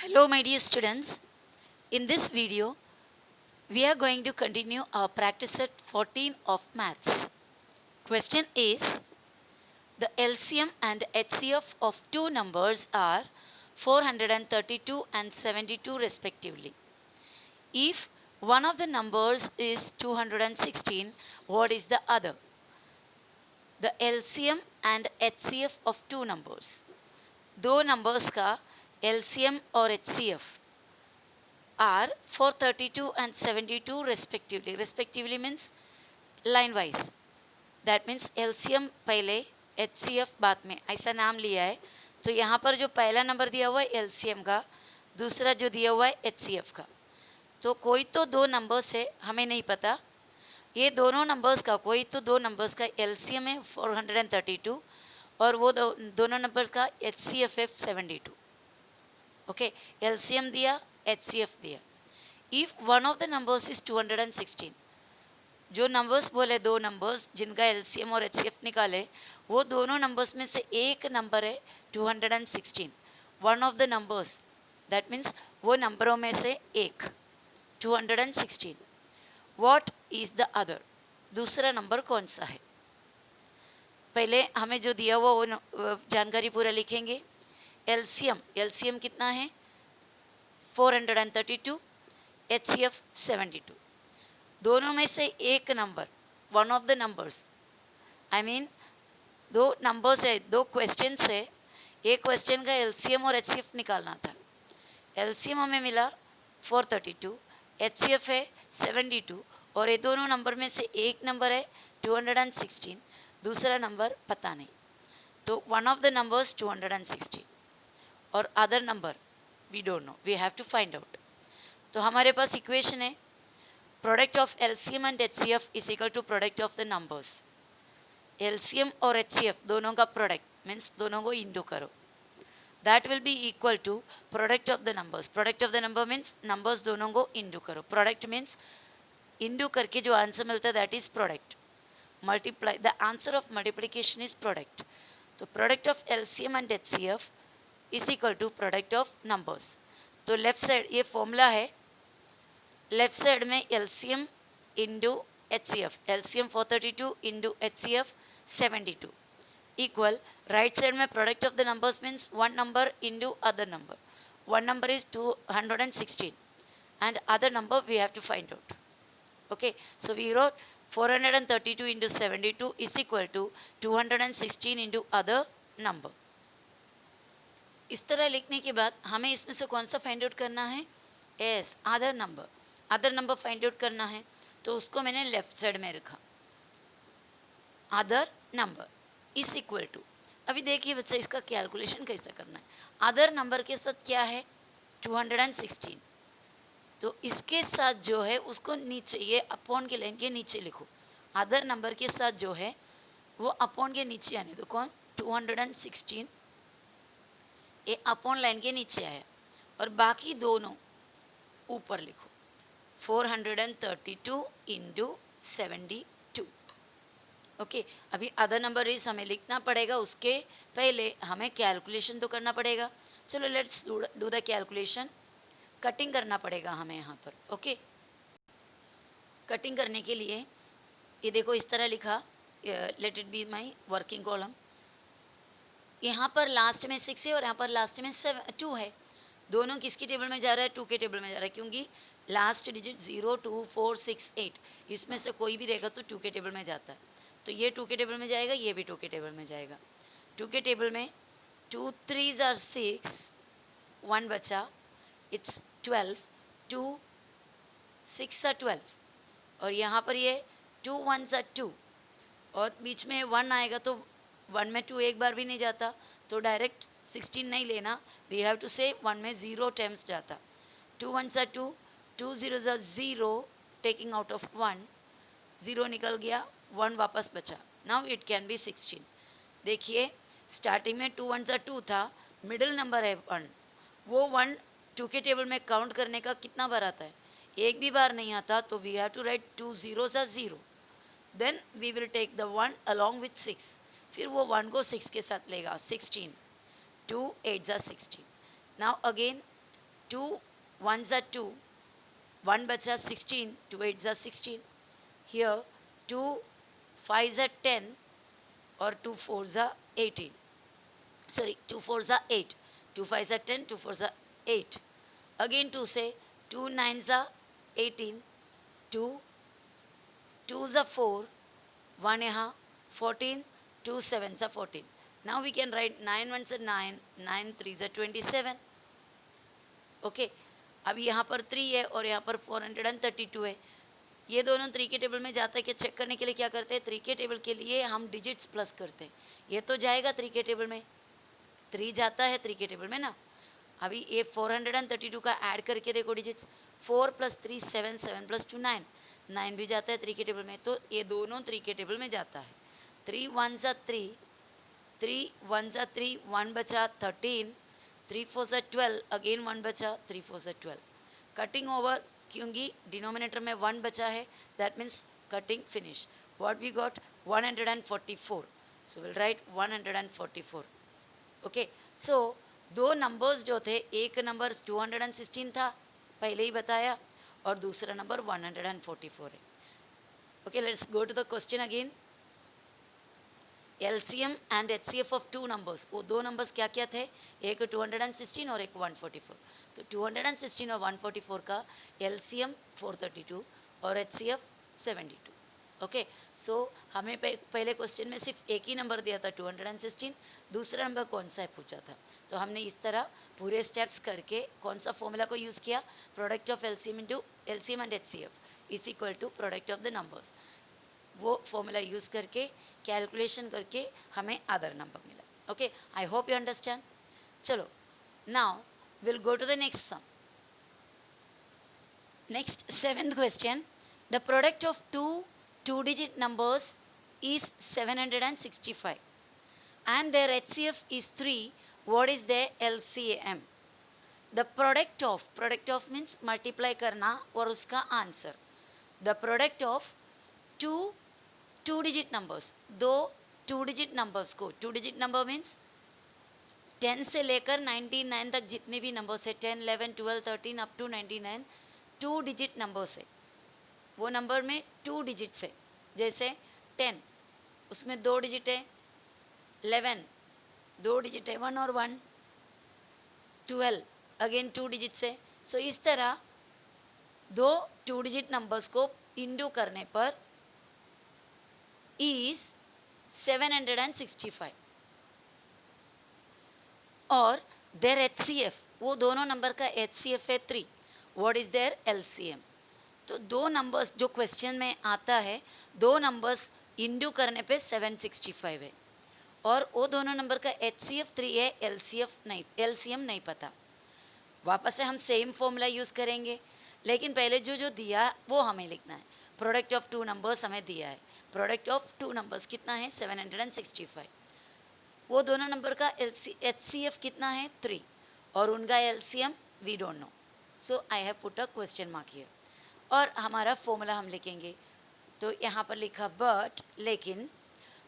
Hello my dear students, in this video we are going to continue our practice set 14 of maths. Question is, the LCM and HCF of two numbers are 432 and 72 respectively. If one of the numbers is 216, what is the other? The LCM and HCF of two numbers. दो numbers का LCM और HCF are 432 and 72 respectively. Respectively means line wise. That means LCM पहले HCF बाद में, ऐसा नाम लिया है. तो यहाँ पर जो पहला नंबर दिया हुआ है LCM का, दूसरा जो दिया हुआ है HCF का. तो कोई तो दो नंबर्स है, हमें नहीं पता. ये दोनों नंबर्स का कोई तो दो नंबर्स का LCM है 432 और वो दोनों नंबर्स का HCF है 72. ओके, LCM दिया, HCF दिया. If one of the numbers is 216, जो नंबर्स बोले दो नंबर्स जिनका LCM और HCF निकाले, वो दोनों नंबर्स में से एक नंबर है 216. One of the numbers, that means वो नंबरों में से एक 216. व्हाट इज द अदर, दूसरा नंबर कौन सा है? पहले हमें जो दिया हुआ वो जानकारी पूरा लिखेंगे. LCM कितना है? 432, HCF 72. दोनों में से एक number, one of the numbers, I mean दो नंबर्स है, दो क्वेश्चंस है. एक क्वेश्चन का LCM और HCF निकालना था. LCM हमें मिला 432, HCF है 72 और ये दोनों नंबर में से एक नंबर है 216, दूसरा नंबर पता नहीं. तो वन ऑफ द नंबर्स 216 और other number we don't know, we have to find out. तो हमारे पास इक्वेशन है, product of LCM and HCF is equal to product of the numbers. LCM और HCF दोनों का प्रोडक्ट मीन्स दोनों को इंटू करो, that will be equal to product of the numbers. Product of the number means numbers दोनों को into करो. Product means into करके जो आंसर मिलता है that is product. Multiply, the answer of multiplication is product. तो product of LCM and HCF is equal to product of numbers. तो left side ये फॉर्मूला है, लेफ्ट साइड में LCM into HCF, LCM 432 into HCF 72 equal right side में product of the numbers means one number into other number. One number is 216 and other number we have to find out. Okay, so we wrote 432 into 72 is equal to 216 into other number. इस तरह लिखने के बाद हमें इसमें से कौन सा फाइंड आउट करना है? Yes, other number. Other number find out करना है तो उसको मैंने लेफ्ट साइड में रखा. Other number is equal to, अभी देखिए बच्चा इसका कैलकुलेशन कैसे करना है. अदर नंबर के साथ क्या है? 216. तो इसके साथ जो है उसको नीचे, ये अपॉन के लाइन के नीचे लिखो. अदर नंबर के साथ जो है वो अपॉन के नीचे आने दो. कौन? 216 ये अपॉन लाइन के नीचे आया और बाकी दोनों ऊपर लिखो. 432 इंटू 72. ओके, अभी अदर नंबर इज हमें लिखना पड़ेगा, उसके पहले हमें कैलकुलेशन तो करना पड़ेगा. चलो let's do the calculation. Cutting करना पड़ेगा हमें यहाँ पर. ओके, कटिंग करने के लिए ये देखो इस तरह लिखा, let it be my working column. यहाँ पर लास्ट में 6 है और यहाँ पर लास्ट में 2 है. दोनों किसकी टेबल में जा रहा है? 2 के टेबल में जा रहा है, क्योंकि लास्ट डिजिट 0 2 4 6 8 इसमें से कोई भी रहेगा तो 2 के टेबल में जाता है. तो ये 2 के टेबल में जाएगा, ये भी 2 के टेबल में जाएगा. 2 के टेबल में 2 3s are 6, 1 बचा, इट्स 12, 2 6 are 12 और यहाँ पर ये 2 1s are 2 और बीच में 1 आएगा तो 1 में 2 एक बार भी नहीं जाता, तो डायरेक्ट 16 नहीं लेना. वी हैव टू से 1 में 0 टाइम्स जाता. 2 1s are 2, 2 0s are 0, taking out of 1, 0 निकल गया, 1 वापस बचा. Now it can be 16. देखिए स्टार्टिंग में 2 1s are 2 था, मिडिल नंबर है 1, वो 1 2 के टेबल में काउंट करने का कितना बार आता है? एक भी बार नहीं आता. तो we have to write 2 0s are 0, then we will take the 1 along with 6, फिर वो 1 को 6 के साथ लेगा. 16, 2 8s are 16. Now again 2 1s are 2, 1 बचा 16, 2 8s are 16. Here 2 5s are 10 or 2 4s are 18. Sorry, 2 4s are 8, 2 5s are 10, 2 4s are 8. Again 2 say 2 9s are 18, 2 2s are 4, 1 यहाँ 14, 2 7s are 14. Now we can write 9 1s are 9, 9 3s are 27. Okay, अब यहाँ पर 3 है और यहाँ पर 432 है. ये दोनों 3 के टेबल में जाता है क्या चेक करने के लिए क्या करते हैं, 3 के टेबल के लिए हम डिजिट्स प्लस करते हैं. ये तो जाएगा 3 के टेबल में, 3 जाता है 3 के टेबल में ना. अभी ये 432 का ऐड करके देखो डिजिट्स, 4 + 3 7, 7 + 2 9, 9 भी जाता है 3 के टेबल में. तो ये दोनों 3 के टेबल में जाता है. 3 1s are 3, 3 1s are 3, 1 बचा 13, 3 4s are 12, अगेन 1 बचा 3 4s are 12. कटिंग ओवर, क्योंकि डिनोमिनेटर में 1 बचा है, that means cutting finish. What we got 144. So will write 144. Okay, so दो नंबर्स जो थे, एक नंबर 216 था पहले ही बताया और दूसरा नंबर 144 है. Okay, let's go to the question again. LCM and HCF of two numbers, वो दो नंबर्स क्या क्या थे, एक 216 और एक 144. तो 216 और 144 का LCM 432 और HCF 72. ओके, सो हमें पहले क्वेश्चन में सिर्फ एक ही नंबर दिया था 216, दूसरा नंबर कौन सा है पूछा था. तो हमने इस तरह पूरे स्टेप्स करके कौन सा फॉर्मूला को यूज़ किया, product of LCM into LCM and HCF is equal to product of the numbers. वो फॉर्मूला यूज़ करके कैलकुलेशन करके हमें अदर नंबर मिला. Okay, I hope you understand. चलो, now will go to the next sum. Next 7th question. द प्रोडक्ट ऑफ two digit numbers is 765 and their HCF is 3. What is their LCM? The product of means multiply करना और उसका answer. The product of two digit numbers, दो 2 digit numbers को, 2 digit number means 10 से लेकर 99 तक जितने भी नंबर्स है, 10 11 12 13 अप टू 99, 2 digit numbers है. वो नंबर में 2 डिजिट्स है. जैसे 10 उसमें 2 डिजिट है, 11 2 डिजिट है 1 और 1, 12 अगेन 2 डिजिट्स है. सो इस तरह दो 2 डिजिट नंबर्स को इंडू करने पर इज 765 और देयर HCF, वो दोनों नंबर का HCF है 3. What is there LCM? तो दो नंबर्स जो क्वेश्चन में आता है, दो नंबर्स इंडू करने पे 765 है और वो दोनों नंबर का HCF 3 है, LCM नहीं पता. वापस से हम सेम फॉर्मूला यूज़ करेंगे, लेकिन पहले जो जो दिया वो हमें लिखना है. प्रोडक्ट ऑफ टू नंबर्स हमें दिया है. प्रोडक्ट ऑफ टू नंबर्स कितना है 765. वो दोनों नंबर का HCF कितना है 3 और उनका LCM we don't know. So I have put a question mark here. और हमारा फॉर्मूला हम लिखेंगे. तो यहाँ पर लिखा बट, लेकिन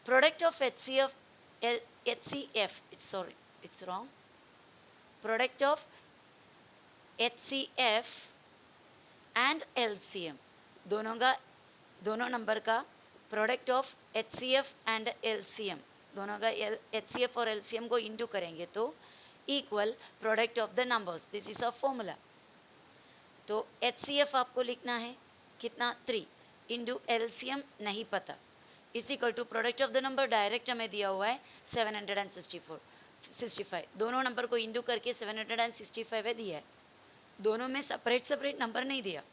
product of HCF it's wrong. Product of HCF and LCM, दोनों नंबर का product of HCF and LCM, दोनों का HCF और LCM को इंटू करेंगे तो equal product of the numbers. This is a formula. तो HCF आपको लिखना है कितना 3 इंटू LCM नहीं पता, is equal to product of the number direct हमें दिया हुआ है 765. दोनों नंबर को इंटू करके 765 है दिया है. दोनों में सेपरेट नंबर नहीं दिया.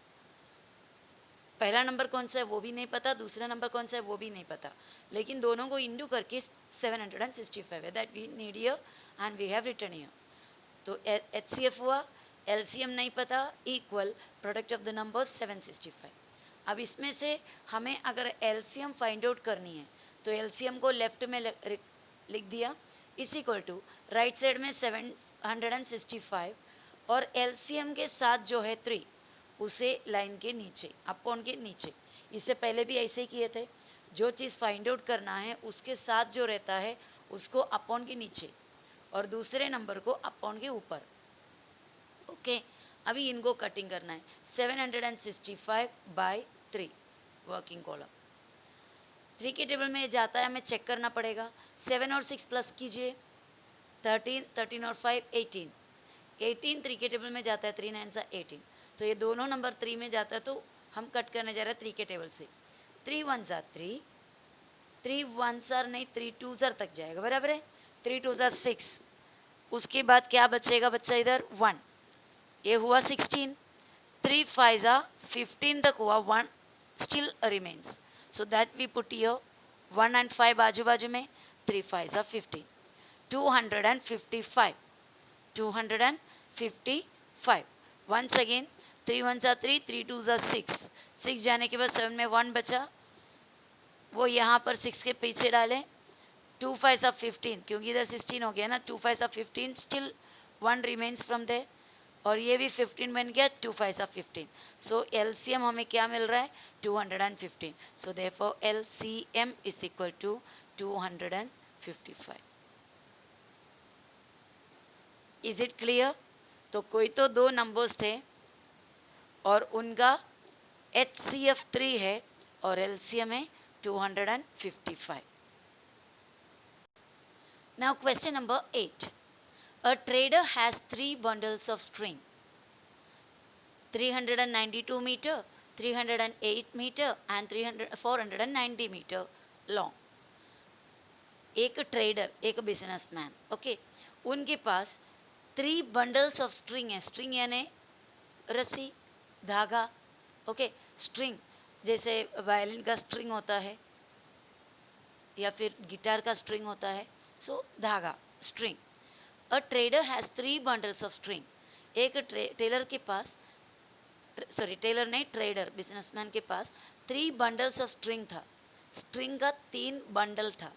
पहला नंबर कौन सा है वो भी नहीं पता, दूसरा नंबर कौन सा है वो भी नहीं पता, लेकिन दोनों को इंटू करके 765 है. That we need here and we have written here. तो HCF हुआ, LCM नहीं पता, equal product of the numbers 765. अब इसमें से हमें अगर LCM फाइंड आउट करनी है तो LCM को लेफ्ट में लिख दिया इस इक्वल टू राइट साइड में 765 और LCM के साथ जो है 3 उसे लाइन के नीचे, अपॉन के नीचे. इससे पहले भी ऐसे ही किए थे. जो चीज़ फाइंड आउट करना है उसके साथ जो रहता है उसको अपॉन के नीचे और दूसरे नंबर को अपॉन के ऊपर. ओके, अभी इनको कटिंग करना है. 765/3 वर्किंग कॉलम. 3 के टेबल में जाता है, हमें चेक करना पड़ेगा. 7 और 6 प्लस कीजिए, 13, 13 और 5 18. 18 3 के टेबल में जाता है, 3 9 सा 18. तो ये दोनों नंबर 3 में जाता है, तो हम कट करने जा रहे हैं 3 के टेबल से. 3 1 सा 3, 3 1 सर नहीं, 3 2 सर तक जाएगा, बराबर है. 3 2 सा 6. उसके बाद क्या बचेगा बच्चा इधर 1. ये हुआ 16. 3 5 सा 15 तक हुआ, 1 still remains. So that we put here 1 and 5 बाजू बाजू में. 3 5 सा 15. 255. 255. Once again 3 1 सा 3, 3 2 सा 6. 6 जाने के बाद 7 में 1 बचा, वो यहाँ पर 6 के पीछे डालें. 2 5 सा 15, क्योंकि इधर 16 हो गया ना. 2 5 सा 15, स्टिल 1 रिमेन्स फ्रॉम देयर, और ये भी 15 बन गया. 2 5 सा 15. सो एलसीएम हमें क्या मिल रहा है 215. So therefore LCM is equal to 255. Is it clear? तो कोई तो दो नंबर्स थे और उनका HCF 3 है और LCM है 255. Now question number 8. A trader has 3 bundles of string, 392 meter, 308 meter and 490 meter long. एक ट्रेडर, एक बिजनेसमैन, ओके, उनके पास 3 बंडल्स ऑफ स्ट्रिंग है. स्ट्रिंग यानी रस्सी, धागा, ओके. स्ट्रिंग जैसे वायलिन का स्ट्रिंग होता है या फिर गिटार का स्ट्रिंग होता है. सो धागा, string. A trader has 3 bundles of string. एक टेलर के पास, सॉरी टेलर नहीं, ट्रेडर बिजनेसमैन के पास 3 बंडल्स ऑफ स्ट्रिंग था. स्ट्रिंग का 3 बंडल था.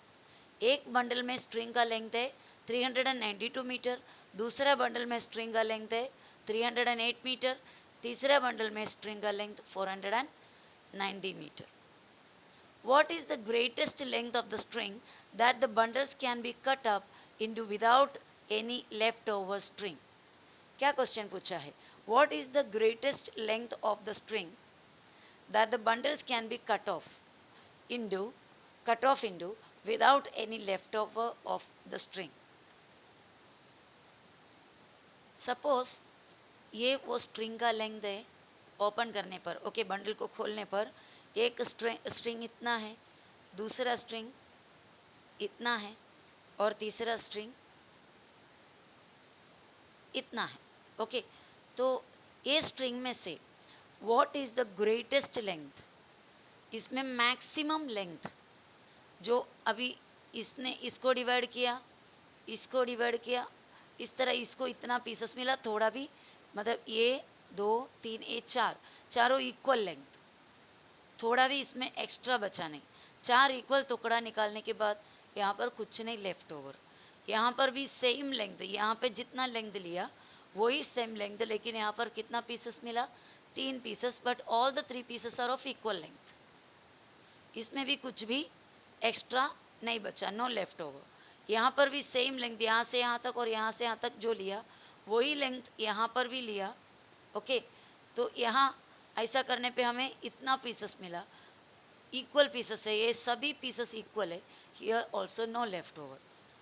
एक बंडल में स्ट्रिंग का लेंथ है 392 मीटर, दूसरा बंडल में स्ट्रिंग का लेंथ है 308 मीटर, तीसरा बंडल में स्ट्रिंग का length 490 metre. What is the greatest length of the string that the bundles can be cut up into without any leftover string? क्या क्वेश्चन पूछा है? What is the greatest length of the string that the bundles can be cut off into without any leftover of the string? Suppose ये वो string का length है. Open करने पर, okay, bundle को खोलने पर एक स्ट्रिंग इतना है, दूसरा स्ट्रिंग इतना है और तीसरा स्ट्रिंग इतना है, ओके. तो ये स्ट्रिंग में से what is the greatest length, इसमें मैक्सिमम लेंथ जो अभी इसने इसको डिवाइड किया, इसको डिवाइड किया, इस तरह इसको इतना पीसेस मिला, थोड़ा भी, मतलब ये 2 3 ये 4, चारों इक्वल लेंथ, थोड़ा भी इसमें एक्स्ट्रा बचा नहीं. 4 इक्वल टुकड़ा निकालने के बाद यहाँ पर कुछ नहीं लेफ्ट ओवर. यहाँ पर भी सेम लेंथ, यहाँ पे जितना लेंथ लिया वही सेम लेंथ, लेकिन यहाँ पर कितना पीसेस मिला 3 pieces, but all the 3 pieces are of equal length. इसमें भी कुछ भी एक्स्ट्रा नहीं बचा, नो लेफ्ट ओवर. यहाँ पर भी सेम लेंथ, यहाँ से यहाँ तक और यहाँ से यहाँ तक जो लिया वही लेंथ यहाँ पर भी लिया, ओके. तो यहाँ ऐसा करने पे हमें इतना पीसेस मिला, इक्वल पीसेस है, ये सभी पीसेस इक्वल है. Here also no left over.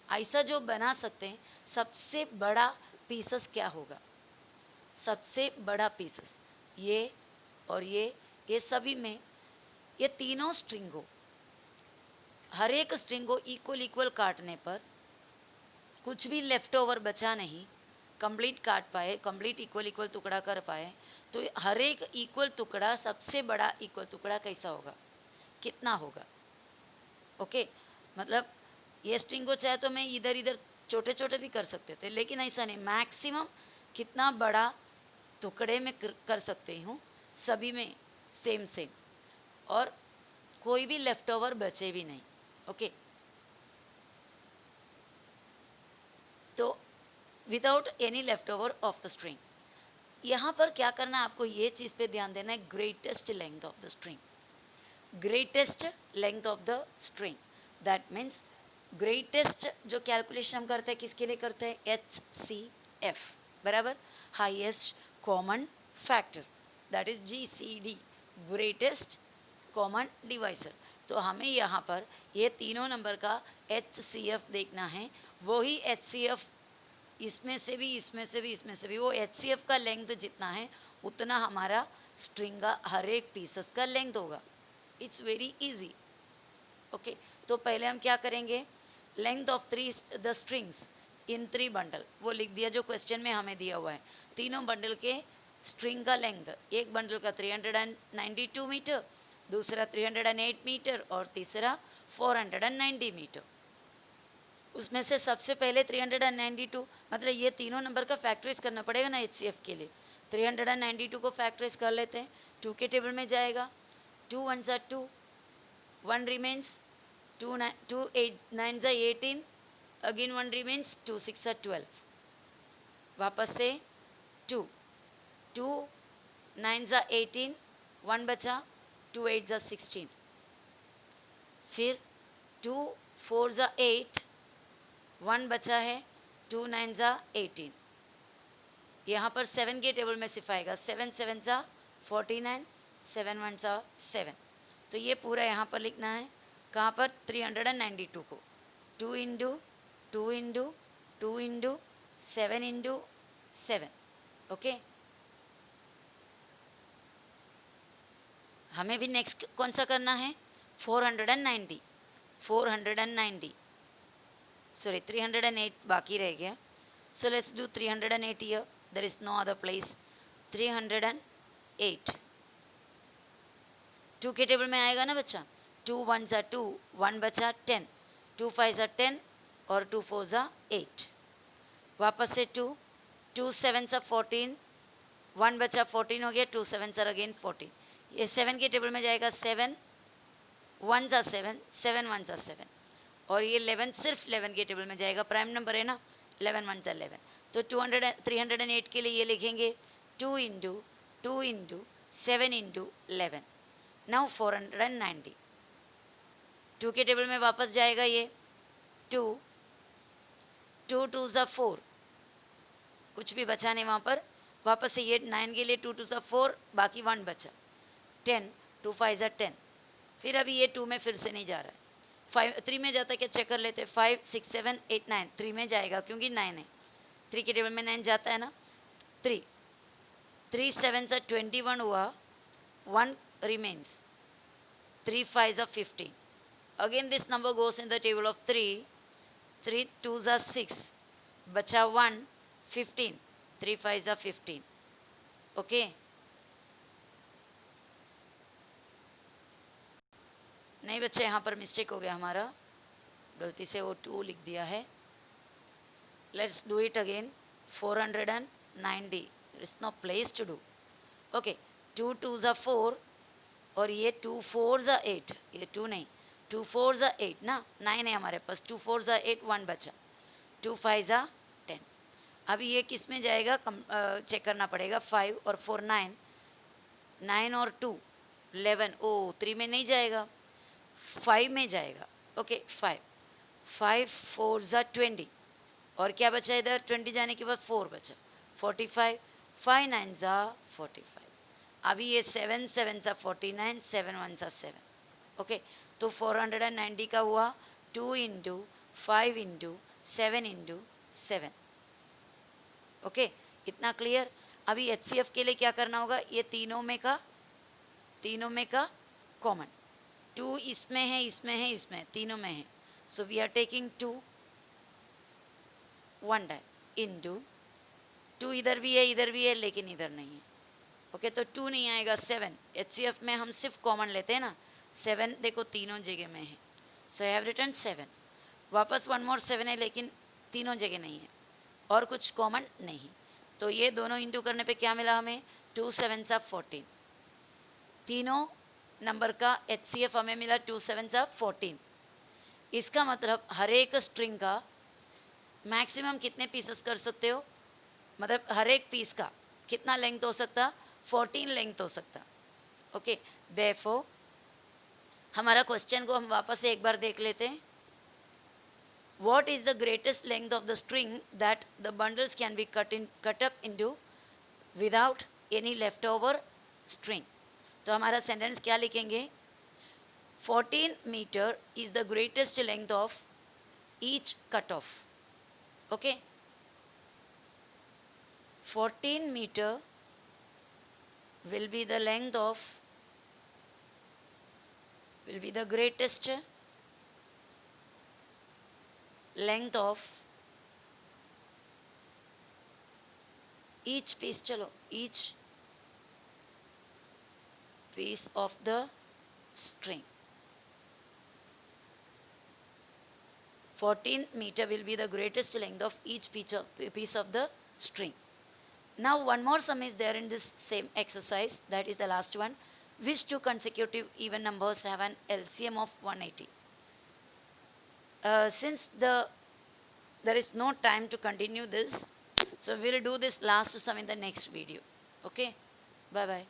ऐसा जो बना सकते हैं. सबसे बड़ा पीसेस क्या होगा, सबसे बड़ा पीसेस ये और ये सभी में, ये तीनों स्ट्रिंग को, हर एक स्ट्रिंग को इक्वल इक्वल काटने पर कुछ भी लेफ्ट ओवर बचा नहीं, कंप्लीट काट पाए, कंप्लीट इक्वल इक्वल टुकड़ा कर पाए. तो हर एक इक्वल टुकड़ा, सबसे बड़ा इक्वल टुकड़ा कैसा होगा, कितना होगा, ओके. मतलब ये स्ट्रिंग को चाहे तो मैं इधर इधर छोटे छोटे भी कर सकते थे, लेकिन ऐसा नहीं, मैक्सिमम कितना बड़ा टुकड़े में कर सकते हूँ, सभी में सेम सेम, और कोई भी लेफ्ट ओवर बचे भी नहीं, ओके. तो without any left over of the string. यहाँ पर क्या करना है आपको, ये चीज़ पे ध्यान देना है, greatest length of the string. Greatest length of the string, that means greatest जो कैलकुलेशन हम करते हैं किसके लिए करते हैं, HCF, बराबर, highest common factor, that is GCD, greatest common divisor. तो हमें यहाँ पर ये तीनों नंबर का HCF देखना है। वही HCF इसमें से भी, इसमें से भी, इसमें से भी, वो HCF का लेंथ जितना है उतना हमारा स्ट्रिंग का हर एक पीसेस का लेंथ होगा। It's very easy. ओके, तो पहले हम क्या करेंगे, length of the strings in 3 bundle, वो लिख दिया जो क्वेश्चन में हमें दिया हुआ है। तीनों बंडल के स्ट्रिंग का लेंथ, एक बंडल का 392 मीटर, दूसरा 308 मीटर और तीसरा 490 मीटर। उसमें से सबसे पहले 392, मतलब ये तीनों नंबर का फैक्टराइज करना पड़ेगा ना HCF के लिए। 392 को फैक्टराइज कर लेते हैं, 2 के टेबल में जाएगा, 2 1s are 2, 1 remains, 2 8 9s are 18, again 1 remains, 2 6 are 12, वापस से 2 2 9s are 18, 1 बचा, 2 8s are 16, फिर 2 4s are 8, 1 बचा है, 2 9s are 18। यहाँ पर 7 के टेबल में सिर्फ आएगा, 7 7s are 49, 7 1s are 7। तो ये पूरा यहाँ पर लिखना है, कहाँ पर, 392 को 2 into 2 into 2 into 7 into 7। Okay, हमें भी नेक्स्ट कौन सा करना है, 490, 490, सॉरी 308 बाकी रह गया। So let's do 308 here, there is no other place, 308, 2 के टेबल में आएगा ना बच्चा, 2 1s are 2, 1 बचा 10, 2 5s are 10 और 2 4s are 8, वापस से 2 2 7s are 14, 1 बचा 14 हो गया, 2 7s are again 14। ये 7 के टेबल में जाएगा, 7 1s are 7, 7 1s are 7 और ये 11 सिर्फ 11 के टेबल में जाएगा, प्राइम नंबर है ना, 11 1s are 11। तो 308 के लिए ये लिखेंगे 2 इंटू 2 इंटू 7 इंटू 11, नाउ 490। 2 के टेबल में वापस जाएगा ये 2 2 2s are 4, कुछ भी बचा नहीं वहाँ पर, वापस से ये 9 के लिए 2 2s are 4, बाकी 1 बचा, 10 2 5s are 10। फिर अभी ये 2 में फिर से नहीं जा रहा है, 3 में जाता है क्या, चेक कर लेते हैं, 5 6 7 8 9, 3 में जाएगा क्योंकि 9 है, 3 के टेबल में 9 जाता है ना, 3 3 7s are 21 हुआ, 1 remains, 3 5s are 15, again this number goes in the table of 3, 3 2s are 6, बचा 1 15, 3 5s are 15। ओके, नहीं बच्चे यहाँ पर मिस्टेक हो गया हमारा, गलती से वो 2 लिख दिया है। Let's do it again, 490, there is no place to do। Okay, 2 2s are 4 और ये 2 4s are 8, ये 2 नहीं, 2 4s are 8 ना, 9 है हमारे पास, 2 4s are 8, 1 बचा, 2 5s are 10। अभी ये किस में जाएगा, चेक करना पड़ेगा, 5 और 4 9, 9 और 2 11, ओ 3 में नहीं जाएगा, 5 में जाएगा। ओके, 5 5 4s are 20 और क्या बचा इधर, 20 जाने के बाद 4 बचा, 45, 5 9s are 45। अभी ये 7 7s are 49, 7 1s are 7। Okay, तो 490 का हुआ 2 इंटू 5 इंटू 7 इंटू 7। ओके, इतना क्लियर। अभी HCF के लिए क्या करना होगा, ये तीनों में का कॉमन, 2 इसमें है, इसमें है, इसमें, तीनों में है, so we are taking 2 1 time into 2, इधर भी है लेकिन इधर नहीं है। ओके, तो 2 नहीं आएगा, 7, HCF में हम सिर्फ कॉमन लेते हैं ना, 7 देखो तीनों जगह में है, सो आई हैव रिटन 7, वापस 1 मोर 7 है लेकिन तीनों जगह नहीं है और कुछ कॉमन नहीं, तो ये दोनों इंटू करने पे क्या मिला हमें, 2 7s are 14, तीनों नंबर का HCF हमें मिला 2 7s are 14। इसका मतलब हर एक स्ट्रिंग का मैक्सिमम कितने पीसेस कर सकते हो, मतलब हर एक पीस का कितना लेंथ हो सकता, 14 लेंथ हो सकता। ओके, देयरफॉर हमारा क्वेश्चन को हम वापस से एक बार देख लेते हैं। What is the greatest length of the string that the bundles can be cut up into without any left over string. तो हमारा सेंटेंस क्या लिखेंगे? 14 metre is the greatest length of each cut off. Okay, 14 meter will be the length of, will be the greatest length of each piece, chalo, each piece of the string. 14 meter will be the greatest length of each piece of the string. Now one more sum is there in this same exercise, that is the last one. Which two consecutive even numbers have an LCM of 180? Since there is no time to continue this, so we'll do this last sum in the next video. Okay, bye bye.